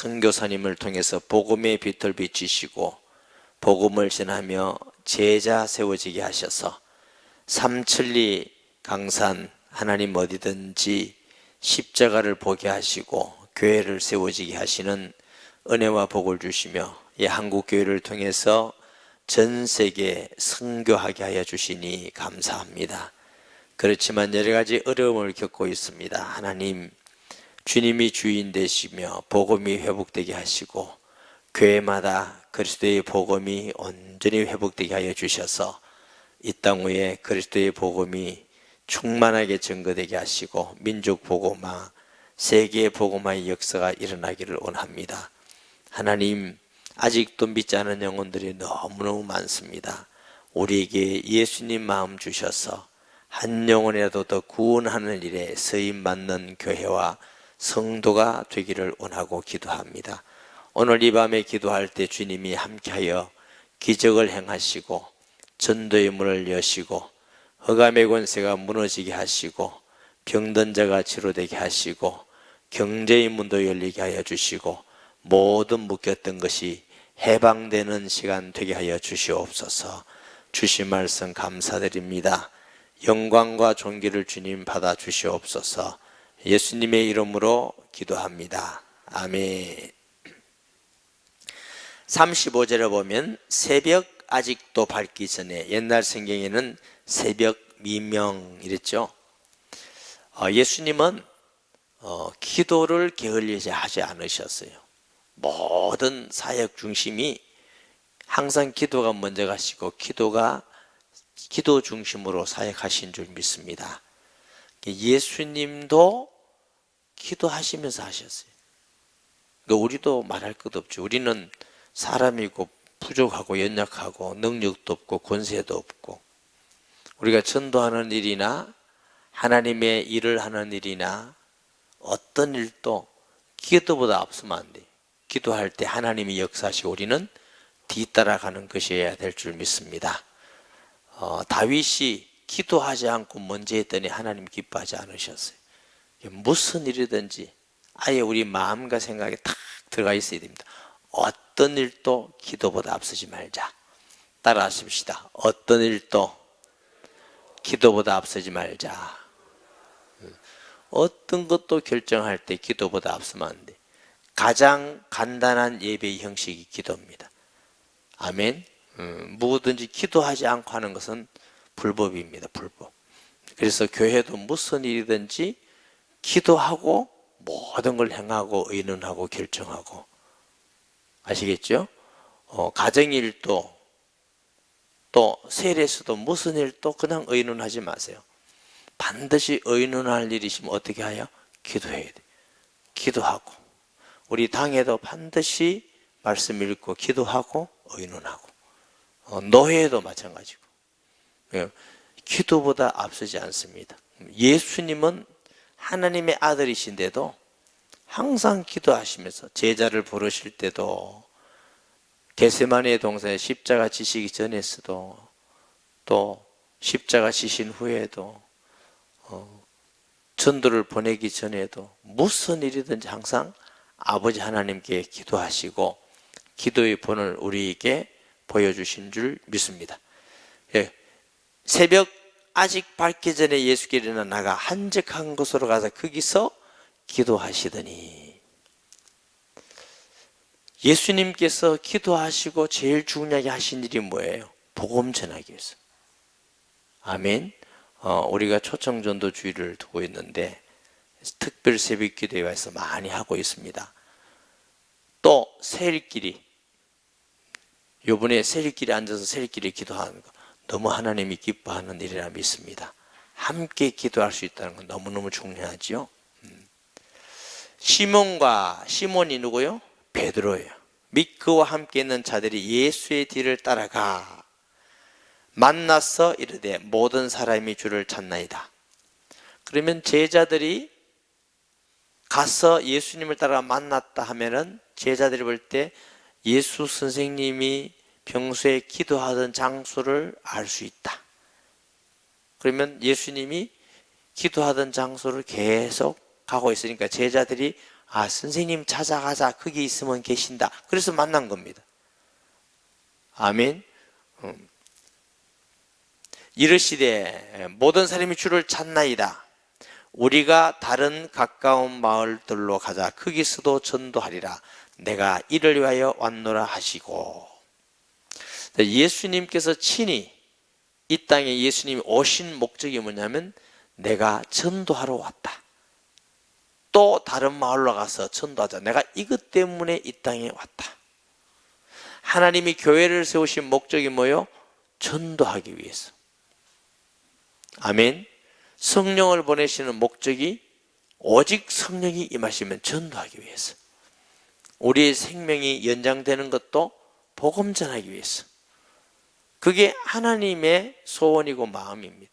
선교사님을 통해서 복음의 빛을 비추시고 복음을 전하며 제자 세워지게 하셔서 삼천리 강산 하나님 어디든지 십자가를 보게 하시고 교회를 세워지게 하시는 은혜와 복을 주시며 이 한국교회를 통해서 전 세계에 선교하게 하여 주시니 감사합니다. 그렇지만 여러 가지 어려움을 겪고 있습니다. 하나님, 주님이 주인 되시며 복음이 회복되게 하시고 교회마다 그리스도의 복음이 온전히 회복되게 하여 주셔서 이 땅 위에 그리스도의 복음이 충만하게 증거되게 하시고 민족 복음화, 세계 복음화의 역사가 일어나기를 원합니다. 하나님, 아직도 믿지 않은 영혼들이 너무너무 많습니다. 우리에게 예수님 마음 주셔서 한 영혼이라도 더 구원하는 일에 쓰임받는 교회와 성도가 되기를 원하고 기도합니다. 오늘 이 밤에 기도할 때 주님이 함께하여 기적을 행하시고 전도의 문을 여시고 흑암의 권세가 무너지게 하시고 병든 자가 치료되게 하시고 경제의 문도 열리게 하여 주시고 모든 묶였던 것이 해방되는 시간 되게 하여 주시옵소서. 주신 말씀 감사드립니다. 영광과 존귀를 주님 받아 주시옵소서. 예수님의 이름으로 기도합니다. 아멘. 35절에 보면 새벽 아직도 밝기 전에, 옛날 성경에는 새벽 미명 이랬죠. 예수님은 기도를 게을리지 하지 않으셨어요. 모든 사역 중심이 항상 기도가 먼저 가시고 기도 중심으로 사역하신 줄 믿습니다. 예수님도 기도하시면서 하셨어요. 우리도 말할 것 없죠. 우리는 사람이고 부족하고 연약하고 능력도 없고 권세도 없고, 우리가 전도하는 일이나 하나님의 일을 하는 일이나 어떤 일도 기도보다 앞서면 안 돼요. 기도할 때 하나님이 역사하시고 우리는 뒤따라가는 것이어야 될 줄 믿습니다. 다윗이 기도하지 않고 먼저 했더니 하나님 기뻐하지 않으셨어요. 무슨 일이든지 아예 우리 마음과 생각에 탁 들어가 있어야 됩니다. 어떤 일도 기도보다 앞서지 말자. 따라 하십시다. 어떤 일도 기도보다 앞서지 말자. 어떤 것도 결정할 때 기도보다 앞서면 안 돼. 가장 간단한 예배의 형식이 기도입니다. 아멘. 무엇든지 기도하지 않고 하는 것은 불법입니다. 불법. 그래서 교회도 무슨 일이든지 기도하고 모든 걸 행하고 의논하고 결정하고, 아시겠죠? 가정일도 또 세례수도 무슨 일도 그냥 의논하지 마세요. 반드시 의논할 일이 있으면 어떻게 해요? 기도해야 돼. 기도하고, 우리 당에도 반드시 말씀 읽고 기도하고 의논하고, 노회도 마찬가지고. 기도보다 앞서지 않습니다. 예수님은 하나님의 아들이신데도 항상 기도하시면서 제자를 부르실 때도, 겟세마네 동산에 십자가 지시기 전에서도, 또 십자가 지신 후에도, 전도를 보내기 전에도 무슨 일이든지 항상 아버지 하나님께 기도하시고 기도의 본을 우리에게 보여주신 줄 믿습니다. 새벽 아직 밝기 전에 예수께로 일어나 나가 한적한 곳으로 가서 거기서 기도하시더니, 예수님께서 기도하시고 제일 중요하게 하신 일이 뭐예요? 복음 전하기 위해서. 아멘. 우리가 초청전도주의를 두고 있는데 특별 새벽 기도회에서 많이 하고 있습니다. 또 세일끼리, 요번에 세일끼리 앉아서 세일끼리 기도하는 거 너무 하나님이 기뻐하는 일이라 믿습니다. 함께 기도할 수 있다는 건 너무너무 중요하죠. 시몬이 누구요? 베드로예요. 및 그와 함께 있는 자들이 예수의 뒤를 따라가 만나서 이르되 모든 사람이 주를 찾나이다. 그러면 제자들이 가서 예수님을 따라 만났다 하면은 제자들이 볼 때 예수 선생님이 평소에 기도하던 장소를 알 수 있다. 그러면 예수님이 기도하던 장소를 계속 가고 있으니까 제자들이 아, 선생님 찾아가자. 거기 있으면 계신다. 그래서 만난 겁니다. 아멘. 이르시되 모든 사람이 주를 찾나이다. 우리가 다른 가까운 마을들로 가자. 거기서도 전도하리라. 내가 이를 위하여 왔노라 하시고, 예수님께서 친히 이 땅에 예수님이 오신 목적이 뭐냐면 내가 전도하러 왔다. 또 다른 마을로 가서 전도하자. 내가 이것 때문에 이 땅에 왔다. 하나님이 교회를 세우신 목적이 뭐요? 전도하기 위해서. 아멘. 성령을 보내시는 목적이 오직 성령이 임하시면 전도하기 위해서. 우리의 생명이 연장되는 것도 복음 전하기 위해서. 그게 하나님의 소원이고 마음입니다.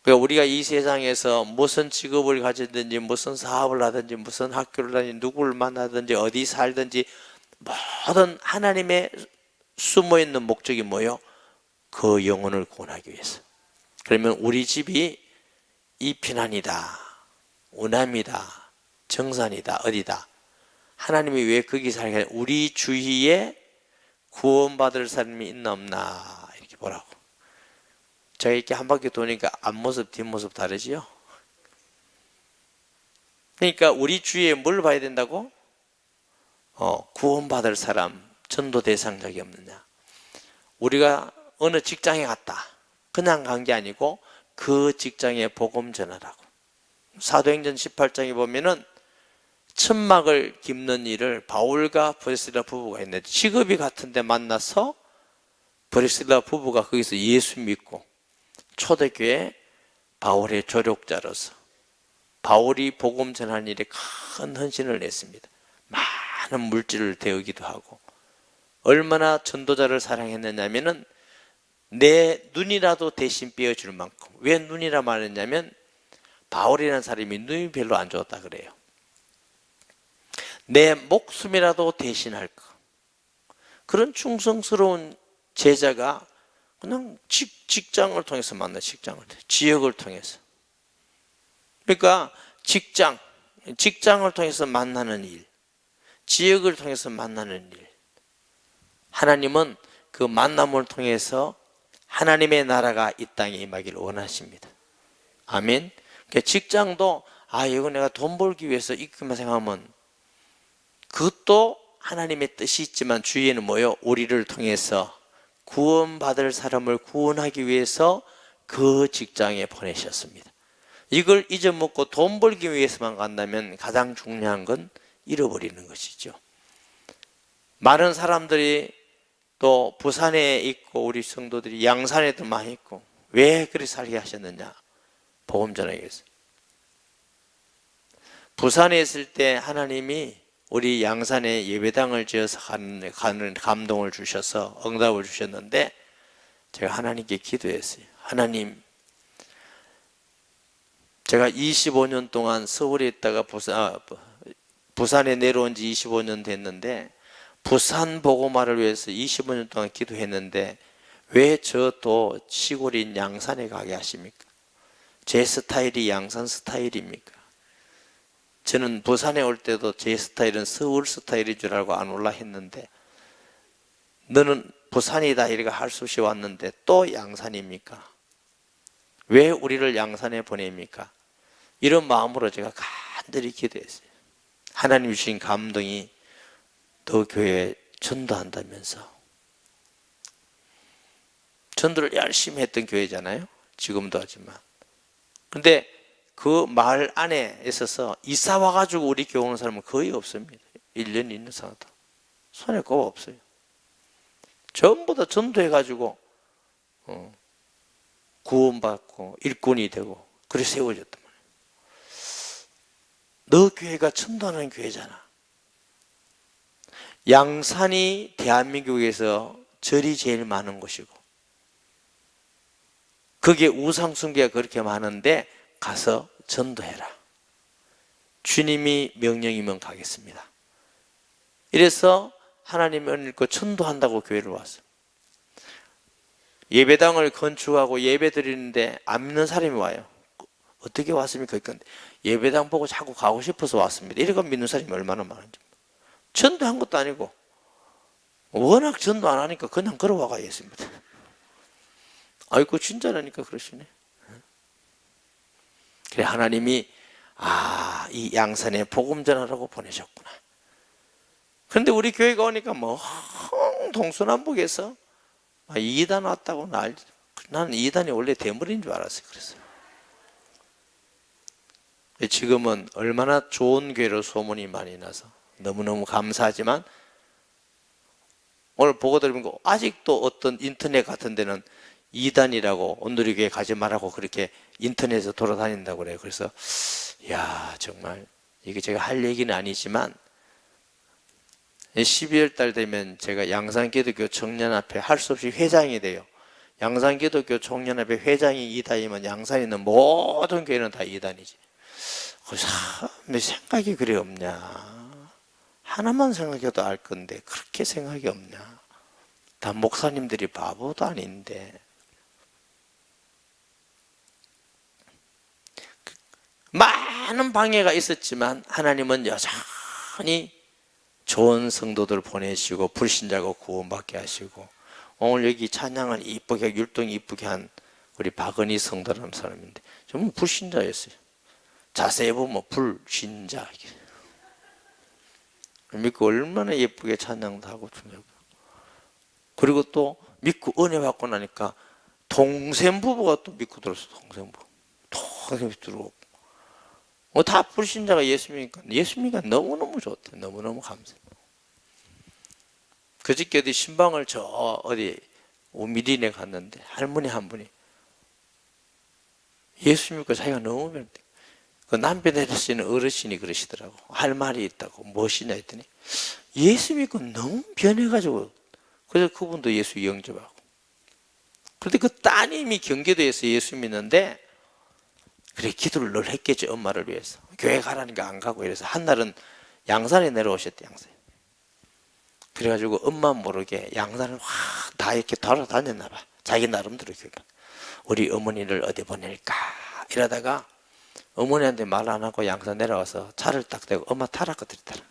그러니까 우리가 이 세상에서 무슨 직업을 가지든지 무슨 사업을 하든지 무슨 학교를 다니든지 누구를 만나든지 어디 살든지 모든 하나님의 숨어있는 목적이 뭐예요? 그 영혼을 구원하기 위해서. 그러면 우리 집이 이 피난이다, 우남이다, 정산이다, 어디다. 하나님이 왜 거기 살게 하냐? 우리 주위에 구원받을 사람이 있나 없나 이렇게 보라고. 제가 이렇게 한 바퀴 도니까 앞모습 뒷모습 다르지요? 그러니까 우리 주위에 뭘 봐야 된다고? 구원받을 사람, 전도 대상자가 없느냐. 우리가 어느 직장에 갔다. 그냥 간 게 아니고 그 직장에 복음 전하라고. 사도행전 18장에 보면은 천막을 깁는 일을 바울과 브리스라 부부가 했는데 직업이 같은데 만나서 브리스라 부부가 거기서 예수 믿고 초대교회 바울의 조력자로서 바울이 복음 전하는 일에 큰 헌신을 했습니다. 많은 물질을 데우기도 하고. 얼마나 전도자를 사랑했느냐면은 내 눈이라도 대신 빼어줄 만큼. 왜 눈이라 말했냐면 바울이라는 사람이 눈이 별로 안 좋았다 그래요. 내 목숨이라도 대신할 거. 그런 충성스러운 제자가 그냥 직장을 통해서 만나. 직장을 통해서, 지역을 통해서. 그러니까 직장을 통해서 만나는 일, 지역을 통해서 만나는 일. 하나님은 그 만남을 통해서 하나님의 나라가 이 땅에 임하기를 원하십니다. 아멘. 그러니까 직장도 이거 내가 돈 벌기 위해서 이것만 생각하면 그것도 하나님의 뜻이 있지만 주위에는 뭐요? 우리를 통해서 구원받을 사람을 구원하기 위해서 그 직장에 보내셨습니다. 이걸 잊어먹고 돈 벌기 위해서만 간다면 가장 중요한 건 잃어버리는 것이죠. 많은 사람들이 또 부산에 있고 우리 성도들이 양산에도 많이 있고 왜 그리 살게 하셨느냐? 복음 전하기 위해서. 부산에 있을 때 하나님이 우리 양산에 예배당을 지어서 가는 감동을 주셔서 응답을 주셨는데 제가 하나님께 기도했어요. 하나님, 제가 25년 동안 서울에 있다가 부산에 내려온 지 25년 됐는데 부산 복음화를 위해서 25년 동안 기도했는데 왜 저도 시골인 양산에 가게 하십니까? 제 스타일이 양산 스타일입니까? 저는 부산에 올 때도 제 스타일은 서울 스타일인 줄 알고 안 올라 했는데 너는 부산이다 이렇게 할 수 없이 왔는데 또 양산입니까? 왜 우리를 양산에 보냅니까? 이런 마음으로 제가 간절히 기도했어요. 하나님 주신 감동이 더 교회에 전도한다면서. 전도를 열심히 했던 교회잖아요. 지금도 하지만. 근데 그 마을 안에 있어서 이사 와가지고 우리 교회 오는 사람은 거의 없습니다. 1년 있는 사람도 손에 꼽아 없어요. 전부 다 전도해가지고 구원받고 일꾼이 되고 그래 세워졌단 말이에요. 너 교회가 전도하는 교회잖아. 양산이 대한민국에서 절이 제일 많은 곳이고 그게 우상숭배가 그렇게 많은데 가서 전도해라. 주님이 명령이면 가겠습니다. 이래서 하나님의 은혜를 입고 전도한다고 교회를 왔어요. 예배당을 건축하고 예배 드리는데 안 믿는 사람이 와요. 어떻게 왔습니까? 그러니까 예배당 보고 자꾸 가고 싶어서 왔습니다. 이래가 믿는 사람이 얼마나 많은지. 전도한 것도 아니고 워낙 전도 안 하니까 그냥 걸어와가 있습니다. 아이고 진짜라니까 그러시네. 그래 하나님이 이 양산에 복음 전하라고 보내셨구나. 그런데 우리 교회가 오니까 뭐 동서남북에서 이단 왔다고 난리. 나는 이단이 원래 대물인 줄 알았어요. 그래서 지금은 얼마나 좋은 교회로 소문이 많이 나서 너무너무 감사하지만 오늘 보고 들으면 아직도 어떤 인터넷 같은 데는 이단이라고 온누리교회 가지 말라고 그렇게 인터넷에서 돌아다닌다고 그래요. 그래서 야 정말 이게 제가 할 얘기는 아니지만 12월 달 되면 제가 양산기독교 청년합회 할 수 없이 회장이 돼요. 양산기독교 청년합회 회장이 이단이면 양산에 있는 모든 교회는 다 이단이지. 그래서 내 생각이 그래 없냐. 하나만 생각해도 알 건데 그렇게 생각이 없냐. 다 목사님들이 바보도 아닌데. 많은 방해가 있었지만 하나님은 여전히 좋은 성도들 보내시고 불신자고 구원받게 하시고 오늘 여기 찬양을 이쁘게 율동 이쁘게 한 우리 박은희 성도라는 사람인데 정말 불신자였어요. 자세히 보면 불신자. 믿고 얼마나 예쁘게 찬양도 하고 주냐고. 그리고 또 믿고 은혜 받고 나니까 동생 부부가 또 믿고 들었어. 동생 부부 들어오고 다 불신자가 예수 믿으니까 너무너무 좋대. 너무너무 감사해. 그저께 어디 신방을 어디 오미린에 갔는데 할머니 한 분이 예수 믿고 자기가 너무 변했대. 그 남편에 계시는 어르신이 그러시더라고. 할 말이 있다고. 무엇이냐 했더니 예수 믿고 너무 변해가지고 그래서 그분도 예수 영접하고. 그런데 그 따님이 경기도에서 예수 믿는데 그래 기도를 늘 했겠지. 엄마를 위해서. 교회 가라니까 안 가고 이래서 한날은 양산에 내려오셨대. 양산에. 그래가지고 엄마 모르게 양산을 확 다 이렇게 돌아다녔나 봐. 자기 나름대로 교회. 우리 어머니를 어디 보낼까 이러다가 어머니한테 말 안 하고 양산 내려와서 차를 딱 대고 엄마 타라 그랬더라.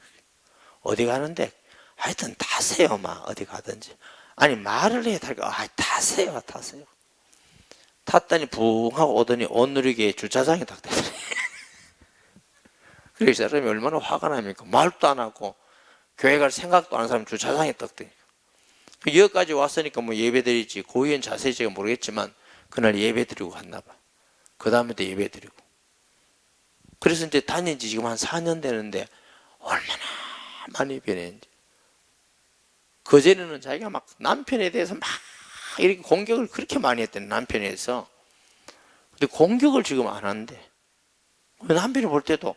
어디 가는데 하여튼 타세요 엄마 어디 가든지. 아니 말을 해야 탈까. 타세요. 탔더니 붕 하고 오더니 온누리교회 주차장에 딱 대더래. 그래 이 사람이 얼마나 화가 납니까. 말도 안 하고 교회 갈 생각도 안 하는 사람이 주차장에 딱 대. 여기까지 왔으니까 뭐 예배 드리지. 고위원 자세히 제가 모르겠지만 그날 예배 드리고 갔나 봐. 그 다음에도 예배 드리고. 그래서 이제 다닌 지 지금 한 4년 되는데 얼마나 많이 변했는지. 그전에는 자기가 막 남편에 대해서 막 이렇게 공격을 그렇게 많이 했대요. 남편에 대해서. 근데 공격을 지금 안 한대. 남편이 볼 때도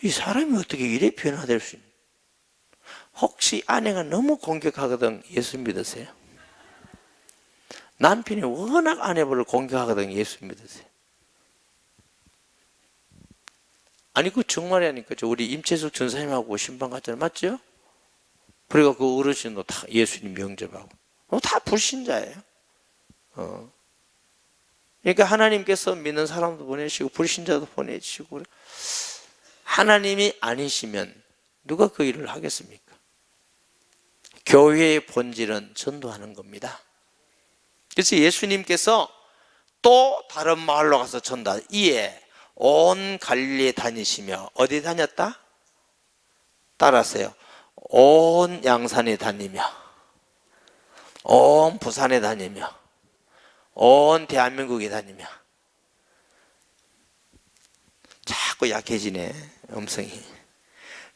이 사람이 어떻게 이래 변화될 수 있는. 혹시 아내가 너무 공격하거든 예수 믿으세요? 남편이 워낙 아내를 공격하거든 예수 믿으세요? 아니 그 정말이라니까. 우리 임채숙 전사님하고 신방 갔잖아요. 맞죠? 그리고 그 어르신도 다 예수님 명접하고 다 불신자예요. 그러니까 하나님께서 믿는 사람도 보내시고 불신자도 보내시고. 하나님이 아니시면 누가 그 일을 하겠습니까? 교회의 본질은 전도하는 겁니다. 그래서 예수님께서 또 다른 마을로 가서 전도하. 이에 온 갈릴리에 다니시며 어디 다녔다? 따라하세요. 온 양산에 다니며 온 부산에 다니며 온 대한민국에 다니며. 자꾸 약해지네 음성이.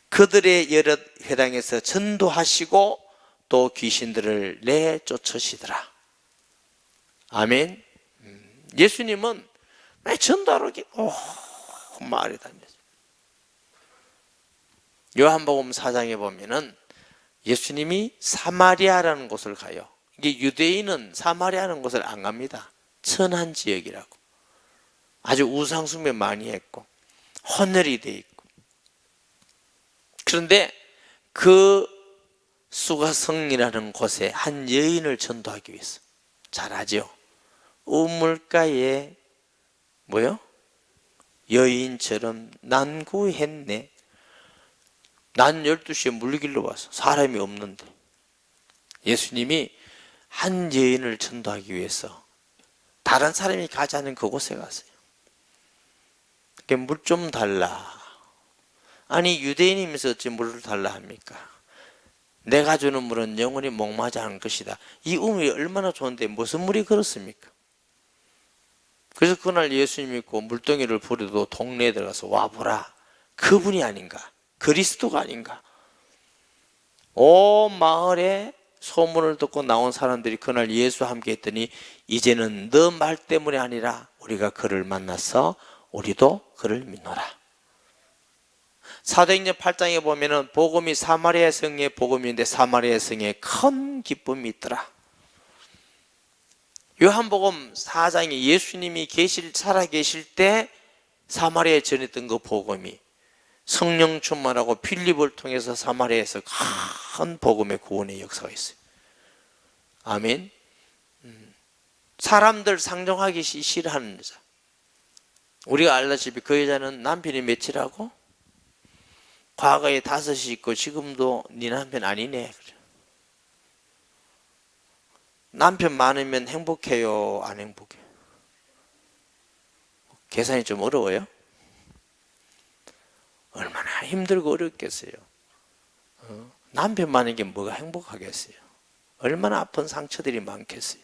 그들의 여러 회당에서 전도하시고 또 귀신들을 내쫓으시더라. 아멘. 예수님은 전도하러 마을에 다녔어요. 요한복음 4장에 보면은 예수님이 사마리아라는 곳을 가요. 이게 유대인은 사마리아라는 곳을 안 갑니다. 천한 지역이라고. 아주 우상숭배 많이 했고 헌혈이 돼 있고. 그런데 그 수가성이라는 곳에 한 여인을 전도하기 위해서. 잘 아죠? 우물가에 뭐요? 여인처럼 난구했네. 난 12시에 물길로 와서 사람이 없는데. 예수님이 한 여인을 전도하기 위해서 다른 사람이 가지 않은 그곳에 갔어요. 물 좀 달라. 아니 유대인이면서 어찌 물을 달라 합니까? 내가 주는 물은 영원히 목마르지 않을 것이다. 이 우물이 얼마나 좋은데 무슨 물이 그렇습니까? 그래서 그날 예수님 믿고 물동이를 부려도 동네에 들어가서 와보라. 그분이 아닌가? 그리스도가 아닌가? 온 마을에 소문을 듣고 나온 사람들이 그날 예수와 함께 했더니 이제는 너 말 때문에 아니라 우리가 그를 만나서 우리도 그를 믿노라. 사도행전 8장에 보면은 복음이 사마리아 성의 복음인데 사마리아 성에 큰 기쁨이 있더라. 요한복음 4장에 예수님이 살아 계실 때 사마리아에 전했던 그 복음이 성령 충만하고 필립을 통해서 사마리아에서 큰 복음의 구원의 역사가 있어요. 아멘. 사람들 상종하기 싫어하는 여자. 우리가 알다시피 그 여자는 남편이 며칠하고 과거에 5이 있고 지금도 네 남편 아니네. 그래. 남편 많으면 행복해요? 안 행복해요? 계산이 좀 어려워요? 얼마나 힘들고 어렵겠어요. 남편 많은 게 뭐가 행복하겠어요? 얼마나 아픈 상처들이 많겠어요.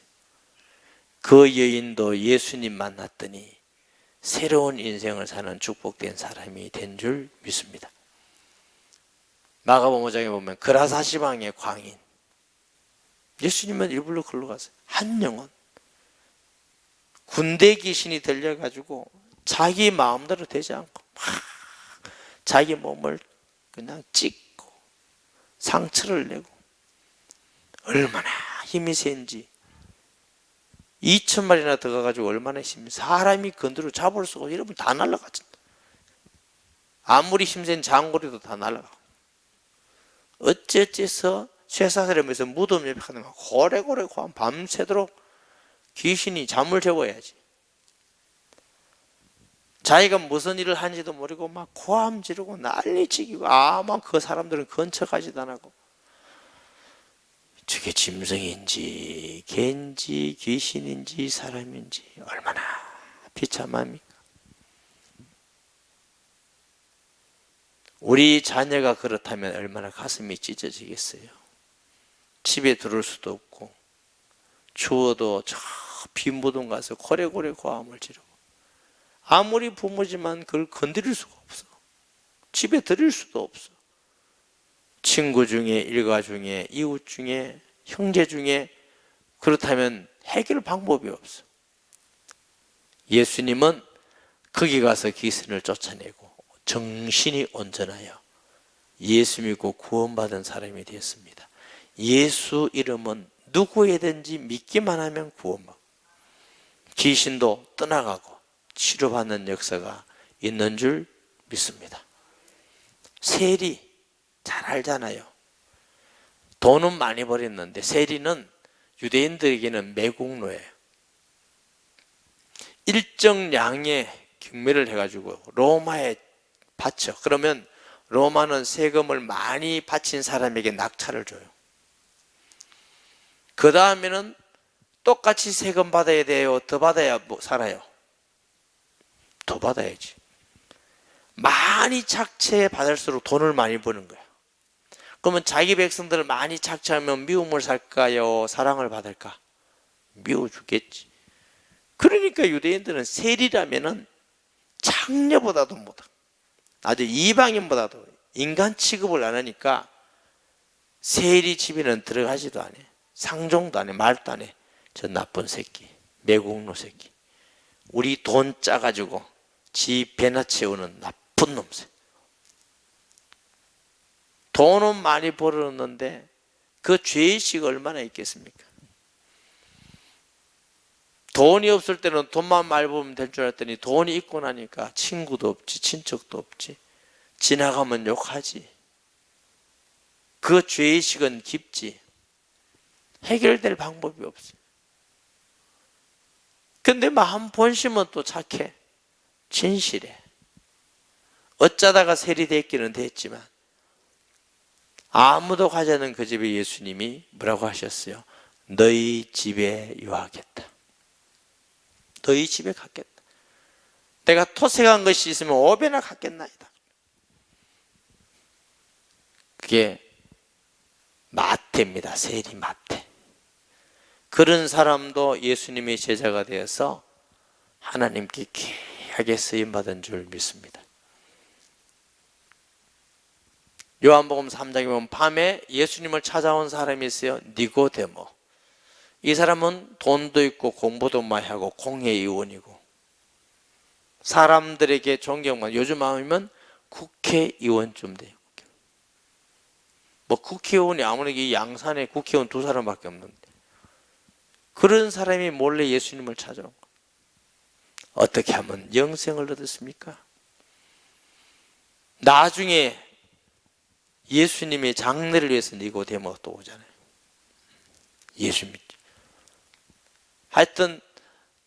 그 여인도 예수님 만났더니 새로운 인생을 사는 축복된 사람이 된 줄 믿습니다. 마가복음 5장에 보면 그라사시방의 광인, 예수님은 일부러 걸로 갔어요. 한 영혼, 군대 귀신이 들려가지고 자기 마음대로 되지 않고 막 자기 몸을 그냥 찢고 상처를 내고 얼마나 힘이 센지 2,000마리나 들어가가지고 얼마나 힘이, 사람이 건드려 잡을 수가 없고 여러분 다 날아가죠. 아무리 힘센 장고리도 다 날아가고 어째서 쇠사슬하면서 무덤 옆에 가면 고래고래 밤새도록 귀신이 잠을 재워야지. 자기가 무슨 일을 하는지도 모르고 막 고함 지르고 난리치기고 아마 그 사람들은 근처가지도 안 하고 저게 짐승인지 개인지 귀신인지 사람인지 얼마나 비참합니까? 우리 자녀가 그렇다면 얼마나 가슴이 찢어지겠어요. 집에 들어올 수도 없고 추워도 저 빈무덤 가서 고래고래 고함을 지르고 아무리 부모지만 그걸 건드릴 수가 없어. 집에 들일 수도 없어. 친구 중에 일가 중에 이웃 중에 형제 중에 그렇다면 해결 방법이 없어. 예수님은 거기 가서 귀신을 쫓아내고 정신이 온전하여 예수 믿고 구원받은 사람이 되었습니다. 예수 이름은 누구에든지 믿기만 하면 구원받고 귀신도 떠나가고 치료받는 역사가 있는 줄 믿습니다. 세리 잘 알잖아요. 돈은 많이 벌었는데 세리는 유대인들에게는 매국노예요. 일정 양의 경매를 해가지고 로마에 바쳐. 그러면 로마는 세금을 많이 바친 사람에게 낙찰을 줘요. 그 다음에는 똑같이 세금 받아야 돼요? 더 받아야 살아요? 더 받아야지. 많이 착취해 받을수록 돈을 많이 버는 거야. 그러면 자기 백성들을 많이 착취하면 미움을 살까요? 사랑을 받을까? 미워주겠지. 그러니까 유대인들은 세리라면은 창녀보다도 못하고 아주 이방인보다도 인간 취급을 안 하니까 세리 집에는 들어가지도 않아. 상종도 안 해. 말도 안 해. 저 나쁜 새끼, 매국노 새끼. 우리 돈 짜가지고 지 배나 채우는 나쁜 놈새. 돈은 많이 벌었는데 그 죄의식이 얼마나 있겠습니까? 돈이 없을 때는 돈만 많이 벌면 될 줄 알았더니 돈이 있고 나니까 친구도 없지, 친척도 없지. 지나가면 욕하지. 그 죄의식은 깊지. 해결될 방법이 없어요. 근데 마음 본심은 또 착해. 진실해. 어쩌다가 세리됐기는 됐지만 아무도 가지 않은 그 집에 예수님이 뭐라고 하셨어요? 너희 집에 유하겠다. 너희 집에 갔겠다. 내가 토색한 것이 있으면 5배나 갖겠나이다. 그게 마태입니다. 세리 마태. 그런 사람도 예수님의 제자가 되어서 하나님께 귀하게 쓰임받은 줄 믿습니다. 요한복음 3장에 보면 밤에 예수님을 찾아온 사람이 있어요. 니고데모. 이 사람은 돈도 있고 공부도 많이 하고 공회의원이고 사람들에게 존경만, 요즘 마음이면 국회의원쯤 돼요. 뭐 국회의원이 아무리 이 양산에 국회의원 2사람밖에 없는데 그런 사람이 몰래 예수님을 찾아온 거예요. 어떻게 하면 영생을 얻었습니까? 나중에 예수님의 장례를 위해서 니고데모가 또 오잖아요. 예수 믿죠. 하여튼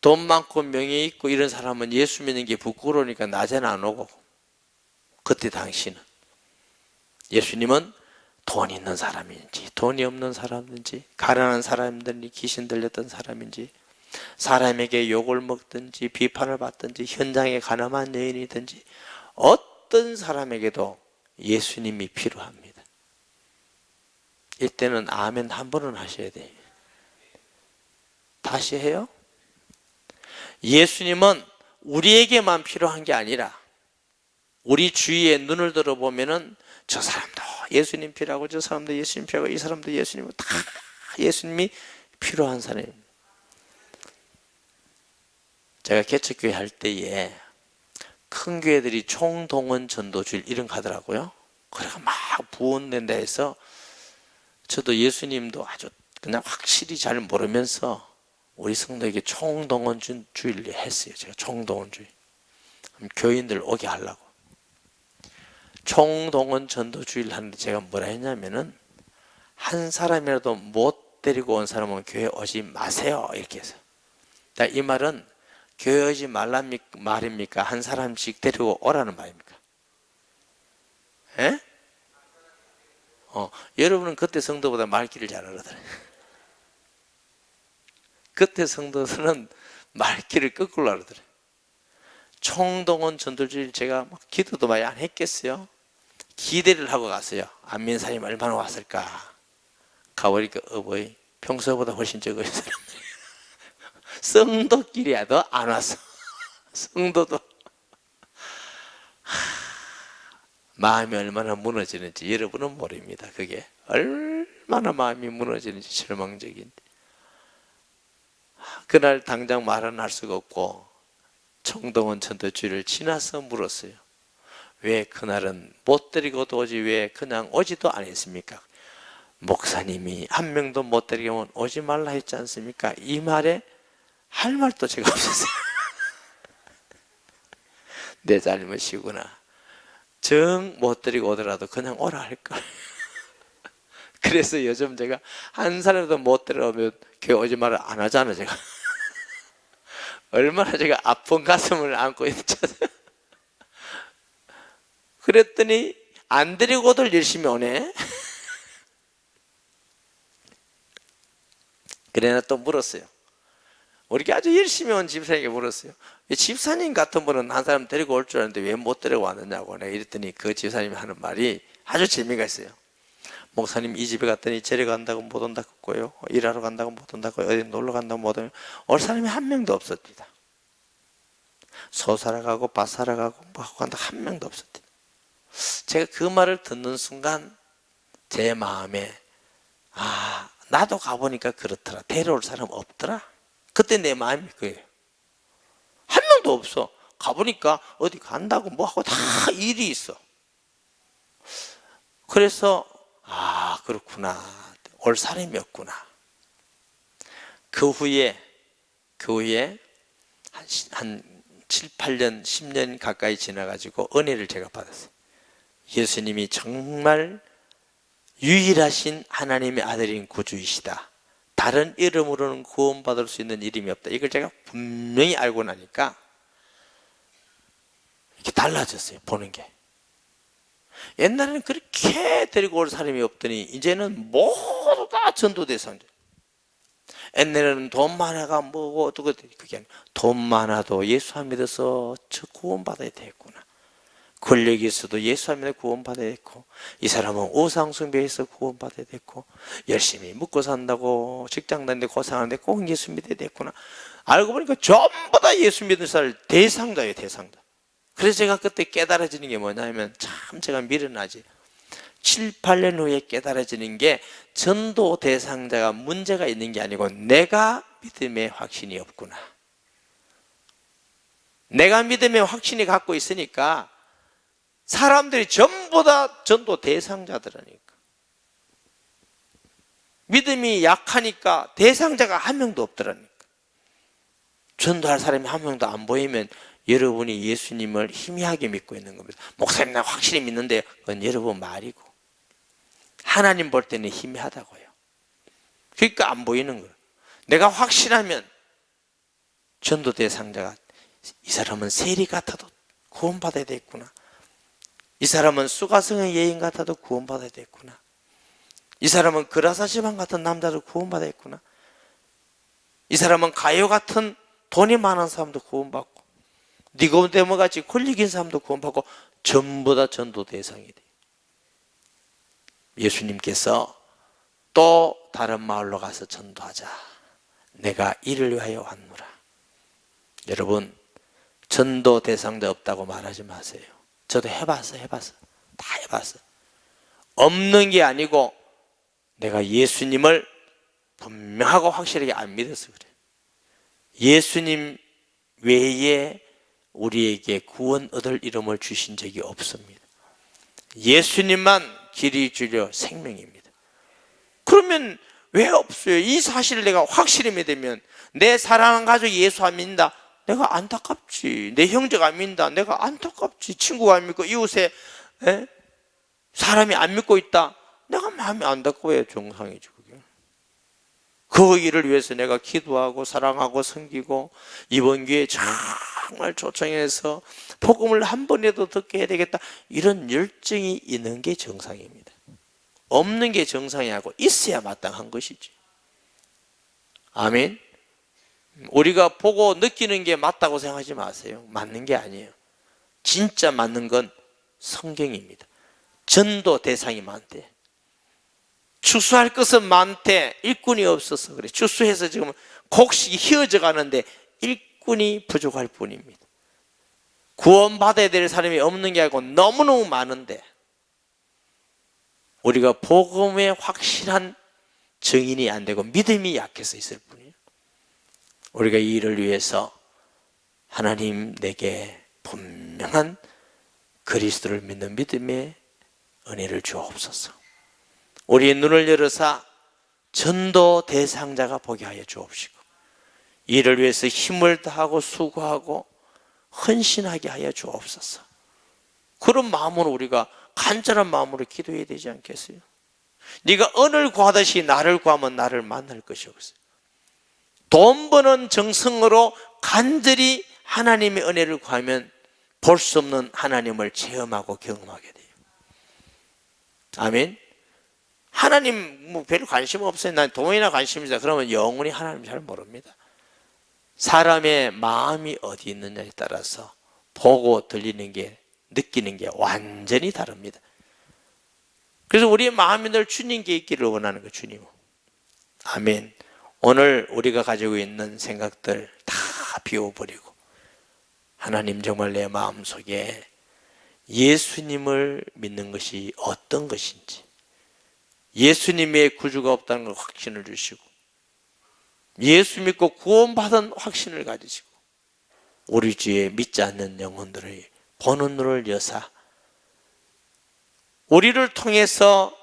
돈 많고 명예 있고 이런 사람은 예수 믿는 게 부끄러우니까 낮에는 안 오고, 그때 당시는 예수님은 돈 있는 사람인지 돈이 없는 사람인지 가난한 사람들이 귀신 들렸던 사람인지 사람에게 욕을 먹든지 비판을 받든지 현장에 가늠한 여인이든지 어떤 사람에게도 예수님이 필요합니다. 이때는 아멘 한 번은 하셔야 돼요. 다시 해요. 예수님은 우리에게만 필요한 게 아니라 우리 주위에 눈을 들어보면은 저 사람도 예수님 필요하고 저 사람도 예수님 필요하고 이 사람도 예수님, 다 예수님이 필요한 사람입니다. 제가 개척교회 할 때에 큰 교회들이 총동원 전도주일 이런 거 하더라고요. 그래가 막 부원된다 해서 저도 예수님도 아주 그냥 확실히 잘 모르면서 우리 성도에게 총동원 주일을 했어요. 제가 총동원 주일. 교인들 오게 하려고. 총동원 전도주일 하는데 제가 뭐라 했냐면은 한 사람이라도 못 데리고 온 사람은 교회 오지 마세요. 이렇게 해서. 이 말은 교회 오지 말란 말입니까? 한 사람씩 데리고 오라는 말입니까? 예? 여러분은 그때 성도보다 말귀를 잘 알아들어요. 그때 성도들은 말귀를 거꾸로 알아들어요. 총동원 전도주일 제가 막 기도도 많이 안 했겠어요? 기대를 하고 갔어요. 안 믿는 사람이 얼마나 왔을까? 가보니까 어버이 평소보다 훨씬 적은 사람들이 성도끼리야 너 안 왔어. 성도도 마음이 얼마나 무너지는지 여러분은 모릅니다. 그게 얼마나 마음이 무너지는지 절망적인데 그날 당장 말은 할 수가 없고 총동원 전도주일을 지나서 물었어요. 왜 그날은 못 데리고도 오지 왜 그냥 오지도 않았습니까? 목사님이 한 명도 못 데리고 오지 말라 했지 않습니까? 이 말에 할 말도 제가 없었어요. 내 잘못이구나. 정 못 데리고 오더라도 그냥 오라 할걸. 그래서 요즘 제가 한 사람도 못 데려오면 교회 오지 말라 안 하잖아 제가. 얼마나 제가 아픈 가슴을 안고 있는지. 그랬더니 안 데리고들 열심히 오네. 그래 나 또 물었어요. 우리가 아주 열심히 온 집사님에게 물었어요. 집사님 같은 분은 한 사람 데리고 올 줄 알았는데 왜 못 데리고 왔느냐고 내가 이랬더니 그 집사님이 하는 말이 아주 재미가 있어요. 목사님 이 집에 갔더니 저리 간다고 못 온다고 했고요, 일하러 간다고 못 온다고, 어디 놀러 간다고 못 오면 올 사람이 한 명도 없었답니다. 소 사러 가고 밭 사러 가고 뭐 하고 간다 한 명도 없었답니다. 제가 그 말을 듣는 순간 제 마음에 나도 가보니까 그렇더라. 데려올 사람 없더라. 그때 내 마음이 그예요. 한 명도 없어. 가보니까 어디 간다고 뭐 하고 다 일이 있어. 그래서 그렇구나. 올 사람이 없구나. 그 후에 한 7, 8년, 10년 가까이 지나가지고 은혜를 제가 받았어요. 예수님이 정말 유일하신 하나님의 아들인 구주이시다. 다른 이름으로는 구원받을 수 있는 이름이 없다. 이걸 제가 분명히 알고 나니까 이렇게 달라졌어요. 보는 게. 옛날에는 그렇게 데리고 올 사람이 없더니 이제는 모두 다 전도 대상자. 옛날에는 돈 많아가 뭐고 어떻게, 그게 아니라 돈 많아도 예수 안 믿어서 저 구원받아야 되겠구나. 권력이 있어도 예수 안 믿어 구원받아야 되고, 이 사람은 우상숭배해서 구원받아야 되고, 열심히 먹고 산다고 직장 다니는데 고생하는데 꼭 예수 믿어야 되겠구나. 알고 보니까 전부 다 예수 믿는 사람 대상자예요, 대상자. 그래서 제가 그때 깨달아지는 게 뭐냐면, 참 제가 미련하지, 7, 8년 후에 깨달아지는 게, 전도 대상자가 문제가 있는 게 아니고 내가 믿음의 확신이 없구나. 내가 믿음의 확신이 갖고 있으니까 사람들이 전부 다 전도 대상자들이니까. 믿음이 약하니까 대상자가 한 명도 없더라니까. 전도할 사람이 한 명도 안 보이면 여러분이 예수님을 희미하게 믿고 있는 겁니다. 목사님 나 확실히 믿는데, 그건 여러분 말이고, 하나님 볼 때는 희미하다고요. 그러니까 안 보이는 거예요. 내가 확신하면 전도 대상자가, 이 사람은 세리 같아도 구원받아야 되겠구나. 이 사람은 수가성의 여인 같아도 구원받아야 되겠구나. 이 사람은 그라사시방 같은 남자도 구원받아야 되겠구나. 이 사람은 가요 같은 돈이 많은 사람도 구원받고, 니고데모 같이 권력인 사람도 구원받고, 전부 다 전도 대상이 돼요. 예수님께서 또 다른 마을로 가서 전도하자. 내가 이를 위하여 왔노라. 여러분, 전도 대상자 없다고 말하지 마세요. 저도 해봤어. 다 해봤어. 없는 게 아니고 내가 예수님을 분명하고 확실하게 안 믿어서 그래. 예수님 외에 우리에게 구원 얻을 이름을 주신 적이 없습니다. 예수님만 길이 주려 생명입니다. 그러면 왜 없어요? 이 사실을 내가 확실히 믿으면, 내 사랑하는 가족이 예수 안 믿는다, 내가 안타깝지. 내 형제가 안 믿는다, 내가 안타깝지. 친구가 안 믿고 이웃에 사람이 안 믿고 있다, 내가 마음이 안타까워요. 정상이죠. 그게. 그 일을 위해서 내가 기도하고 사랑하고 섬기고, 이번 기회에 정말 초청해서 복음을 한 번이라도 듣게 해야 되겠다, 이런 열정이 있는 게 정상입니다. 없는 게 정상이 아니고 있어야 마땅한 것이지. 아멘. 우리가 보고 느끼는 게 맞다고 생각하지 마세요. 맞는 게 아니에요. 진짜 맞는 건 성경입니다. 전도 대상이 많대. 추수할 것은 많대. 일꾼이 없어서 그래. 추수해서 지금 곡식이 휘어져 가는데 일꾼이 부족할 뿐입니다. 구원받아야 될 사람이 없는 게 아니고 너무너무 많은데, 우리가 복음에 확실한 증인이 안 되고 믿음이 약해서 있을 뿐이에요. 우리가 이 일을 위해서 하나님 내게 분명한 그리스도를 믿는 믿음의 은혜를 주옵소서. 우리의 눈을 열어서 전도 대상자가 보게 하여 주옵시고, 이를 위해서 힘을 다하고 수고하고 헌신하게 하여 주옵소서. 그런 마음으로 우리가 간절한 마음으로 기도해야 되지 않겠어요? 네가 은을 구하듯이 나를 구하면 나를 만날 것이 없어요. 돈 버는 정성으로 간절히 하나님의 은혜를 구하면 볼 수 없는 하나님을 체험하고 경험하게 돼요. 아멘. 하나님 뭐 별 관심 없어요. 난 돈이나 관심이다. 그러면 영원히 하나님 잘 모릅니다. 사람의 마음이 어디 있느냐에 따라서 보고 들리는 게, 느끼는 게 완전히 다릅니다. 그래서 우리의 마음이 늘 주님께 있기를 원하는 거예요. 주님. 아멘. 오늘 우리가 가지고 있는 생각들 다 비워버리고, 하나님 정말 내 마음속에 예수님을 믿는 것이 어떤 것인지, 예수님의 구주가 없다는 걸 확신을 주시고, 예수 믿고 구원받은 확신을 가지시고, 우리 주에 믿지 않는 영혼들을 보는 눈을 여사 우리를 통해서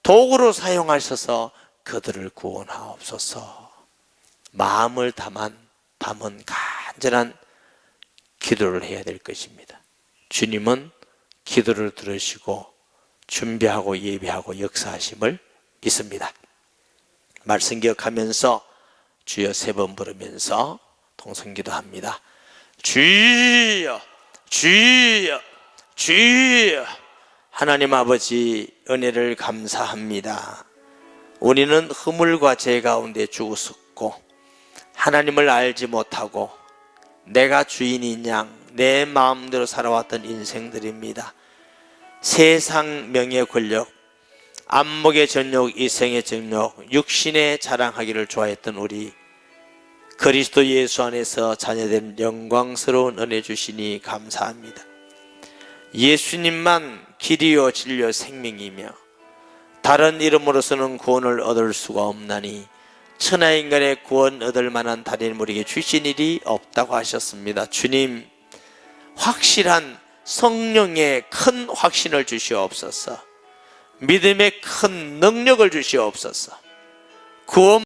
도구로 사용하셔서 그들을 구원하옵소서. 마음을 담은 간절한 기도를 해야 될 것입니다. 주님은 기도를 들으시고 준비하고 예비하고 역사하심을 믿습니다. 말씀 기억하면서 주여 3번 부르면서 하나님 아버지 은혜를 감사합니다. 우리는 허물과 죄 가운데 죽었었고 하나님을 알지 못하고 내가 주인인 양 내 마음대로 살아왔던 인생들입니다. 세상 명예 권력, 안목의 전욕, 이생의 정욕, 육신의 자랑하기를 좋아했던 우리 그리스도 예수 안에서 자녀된 영광스러운 은혜 주시니 감사합니다. 예수님만 길이요 진리요 생명이며 다른 이름으로서는 구원을 얻을 수가 없나니 천하인간의 구원 얻을 만한 다른 인물에게 주신 일이 없다고 하셨습니다. 주님, 확실한 성령의 큰 확신을 주시옵소서. 믿음의 큰 능력을 주시옵소서. 구원